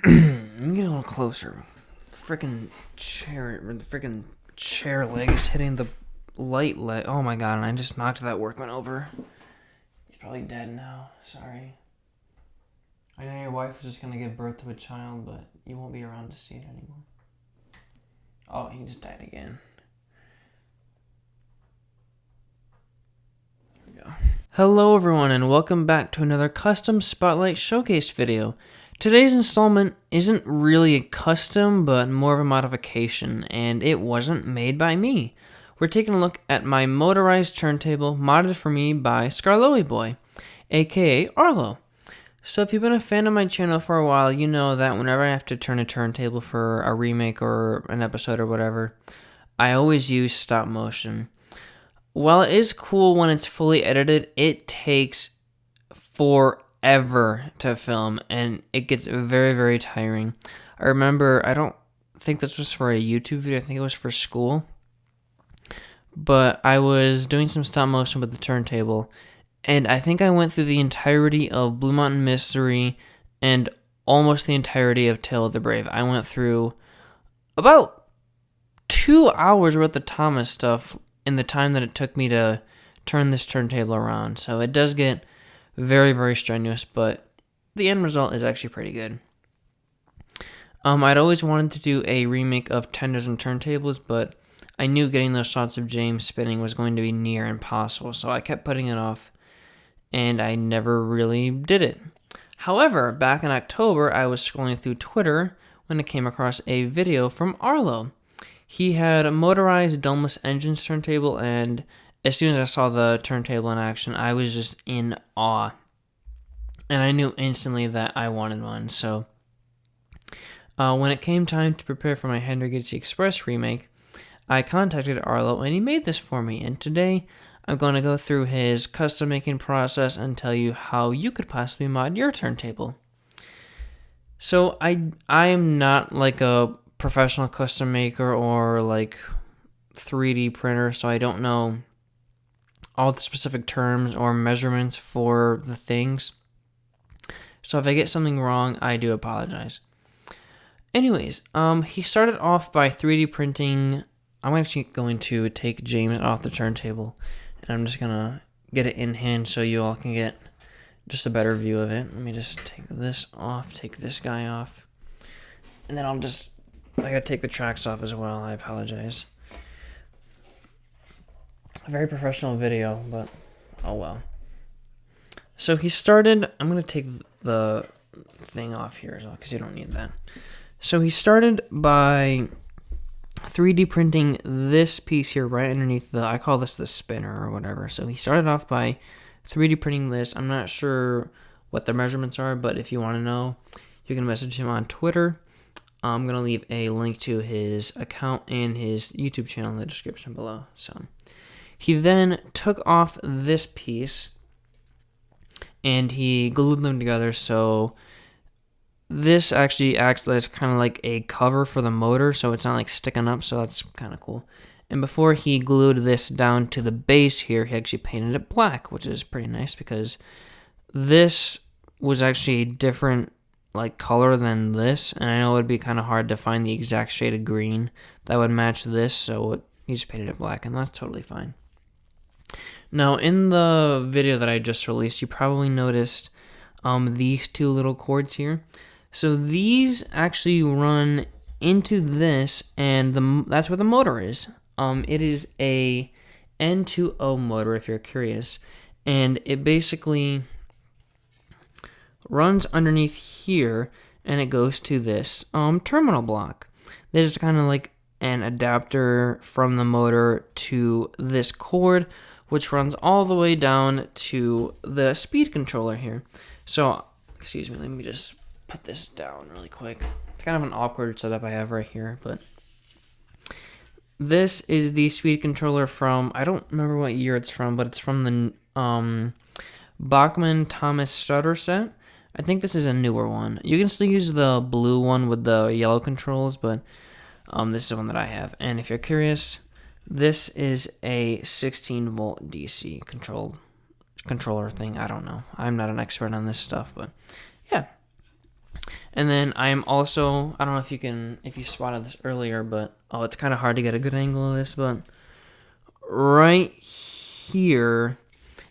Let me get a little closer. The freaking chair leg is hitting the light leg. Oh my god, and I just knocked that workman over. He's probably dead now. Sorry. I know your wife is just gonna give birth to a child, but you won't be around to see it anymore. Oh, he just died again. There we go. Hello everyone, and welcome back to another custom Spotlight Showcase video. Today's installment isn't really a custom, but more of a modification, and it wasn't made by me. We're taking a look at my motorized turntable modded for me by Scarloey Boy, aka Arlo. So if you've been a fan of my channel for a while, you know that whenever I have to turn a turntable for a remake or an episode or whatever, I always use stop motion. While it is cool when it's fully edited, it takes forever to film, and it gets very, very tiring. I remember, I don't think this was for a YouTube video, I think it was for school, but I was doing some stop motion with the turntable, and I think I went through the entirety of Blue Mountain Mystery and almost the entirety of Tale of the Brave. I went through about 2 hours worth of Thomas stuff in the time that it took me to turn this turntable around. So it does get very, very strenuous, but the end result is actually pretty good. I'd always wanted to do a remake of Tenders and Turntables, but I knew getting those shots of James spinning was going to be near impossible, so I kept putting it off, and I never really did it. However, back in October, I was scrolling through Twitter when I came across a video from Arlo. He had a motorized domeless engines turntable, and as soon as I saw the turntable in action, I was just in awe. And I knew instantly that I wanted one. So when it came time to prepare for my Hendrix Express remake, I contacted Arlo, and he made this for me. And today, I'm going to go through his custom making process and tell you how you could possibly mod your turntable. So I am not like a professional custom maker or like 3D printer, so I don't know all the specific terms or measurements for the things. So if I get something wrong, I do apologize. Anyways, he started off by 3D printing. I'm actually going to take James off the turntable, and I'm just gonna get it in hand so you all can get just a better view of it. Let me just take this off, take this guy off, and then I gotta take the tracks off as well. I apologize. A very professional video, but oh well. So he started, I'm gonna take the thing off here as well, because you don't need that. So he started by 3D printing this piece here right underneath I call this the spinner or whatever. So he started off by 3D printing this. I'm not sure what the measurements are, but if you want to know, you can message him on Twitter. I'm going to leave a link to his account and his YouTube channel in the description below. So he then took off this piece and he glued them together. So this actually acts as kind of like a cover for the motor, so it's not like sticking up, so that's kind of cool. And before he glued this down to the base here, he actually painted it black, which is pretty nice because this was actually a different like color than this, and I know it would be kind of hard to find the exact shade of green that would match this, so he just painted it black, and that's totally fine. Now, in the video that I just released, you probably noticed these two little cords here. So these actually run into this, and that's where the motor is. It is a N2O motor, if you're curious, and it basically runs underneath here, and it goes to this terminal block. This is kind of like an adapter from the motor to this cord, which runs all the way down to the speed controller here. So, excuse me, let me just put this down really quick. It's kind of an awkward setup I have right here, but this is the speed controller from, I don't remember what year it's from, but it's from the Bachmann Thomas Strutter set. I think this is a newer one. You can still use the blue one with the yellow controls, but this is the one that I have. And if you're curious, this is a 16-volt DC controller thing. I don't know. I'm not an expert on this stuff, but yeah. And then I am also, I don't know if you spotted this earlier, but, oh, it's kind of hard to get a good angle of this, but right here,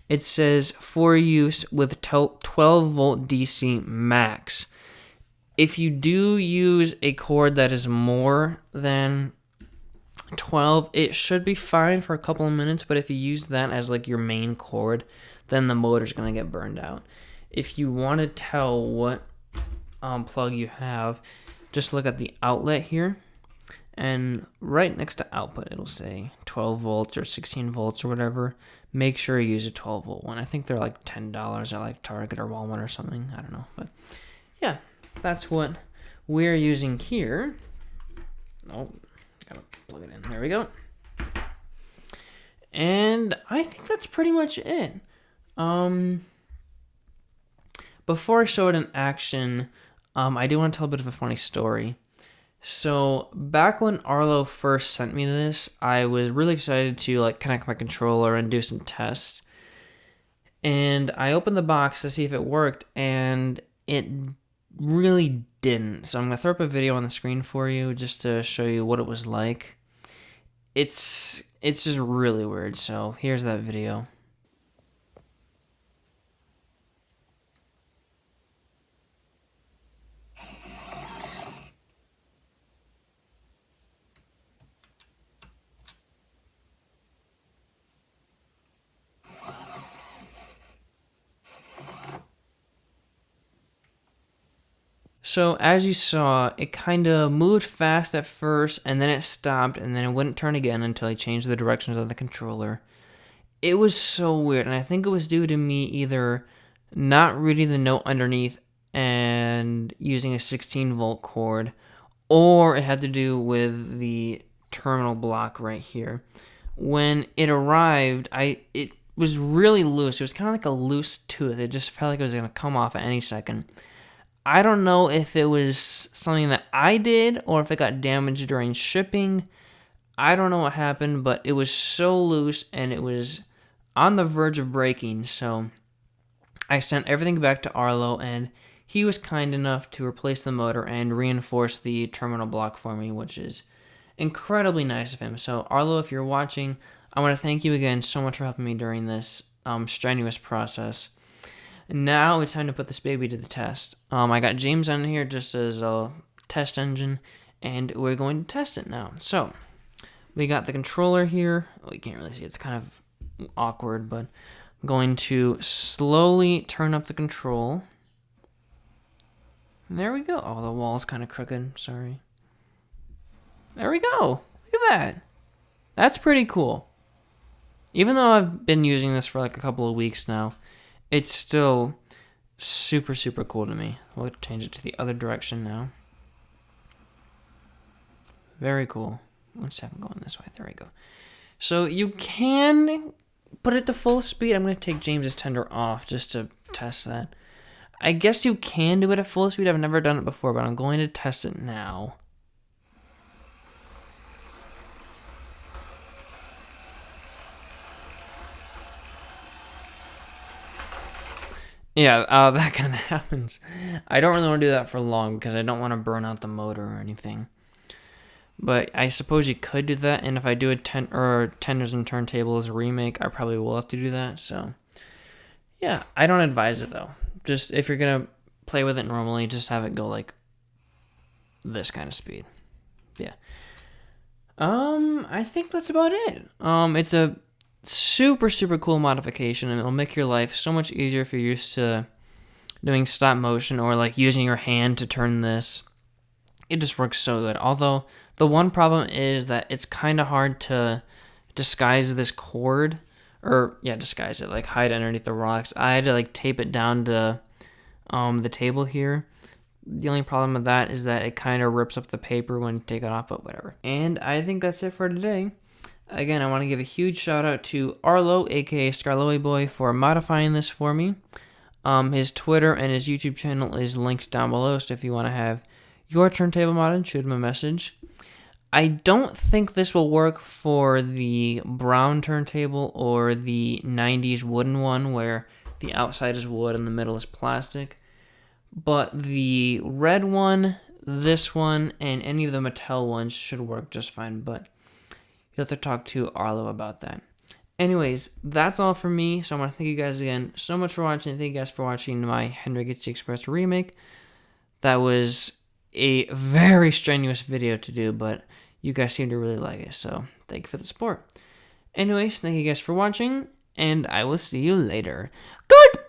it says for use with 12 volt DC max. If you do use a cord that is more than 12, it should be fine for a couple of minutes, but if you use that as like your main cord, then the motor's going to get burned out. If you want to tell what plug you have, just look at the outlet here, and right next to output it'll say 12 volts or 16 volts or whatever. Make sure you use a 12 volt one. I think they're like $10 at like Target or Walmart or something, I don't know, but yeah, that's what we're using here. Oh, gotta plug it in. There we go. And I think that's pretty much it. Before I show it in action, I do want to tell a bit of a funny story. So back when Arlo first sent me this, I was really excited to like connect my controller and do some tests. And I opened the box to see if it worked, and it really didn't. So I'm going to throw up a video on the screen for you just to show you what it was like. It's just really weird. So here's that video. So as you saw, it kind of moved fast at first, and then it stopped, and then it wouldn't turn again until I changed the directions of the controller. It was so weird, and I think it was due to me either not reading the note underneath and using a 16 volt cord, or it had to do with the terminal block right here. When it arrived, it was really loose. It was kind of like a loose tooth. It just felt like it was going to come off at any second. I don't know if it was something that I did or if it got damaged during shipping. I don't know what happened, but it was so loose and it was on the verge of breaking. So I sent everything back to Arlo, and he was kind enough to replace the motor and reinforce the terminal block for me, which is incredibly nice of him. So Arlo, if you're watching, I want to thank you again so much for helping me during this strenuous process. Now it's time to put this baby to the test. I got James on here just as a test engine, and we're going to test it now. So we got the controller here. Well, you can't really see, it's kind of awkward, but I'm going to slowly turn up the control. And there we go. Oh, the wall's kind of crooked. Sorry. There we go. Look at that. That's pretty cool. Even though I've been using this for like a couple of weeks now, it's still super, super cool to me. We'll change it to the other direction now. Very cool. Let's have it going this way. There we go. So you can put it to full speed. I'm going to take James's tender off just to test that. I guess you can do it at full speed. I've never done it before, but I'm going to test it now. Yeah, that kind of happens. I don't really want to do that for long because I don't want to burn out the motor or anything. But I suppose you could do that, and if I do a Tenders and Turntables remake, I probably will have to do that. So, yeah, I don't advise it though. Just if you're gonna play with it normally, just have it go like this kind of speed. Yeah. I think that's about it. It's a super, super cool modification, and it'll make your life so much easier if you're used to doing stop motion or like using your hand to turn this. It just works so good. Although the one problem is that it's kind of hard to disguise this cord, or disguise it, like hide underneath the rocks. I had to like tape it down to the table here. The only problem with that is that it kind of rips up the paper when you take it off, but whatever. And I think that's it for today. Again, I want to give a huge shout out to Arlo, aka Scarlowy Boy, for modifying this for me. His Twitter and his YouTube channel is linked down below, so if you want to have your turntable modded, shoot him a message. I don't think this will work for the brown turntable or the 90s wooden one where the outside is wood and the middle is plastic. but the red one, this one, and any of the Mattel ones should work just fine, but you'll have to talk to Arlo about that. Anyways, that's all for me, so I want to thank you guys again so much for watching. Thank you guys for watching my Henry Gets the Express remake. That was a very strenuous video to do, but you guys seem to really like it, so thank you for the support. Anyways, thank you guys for watching, and I will see you later. Goodbye!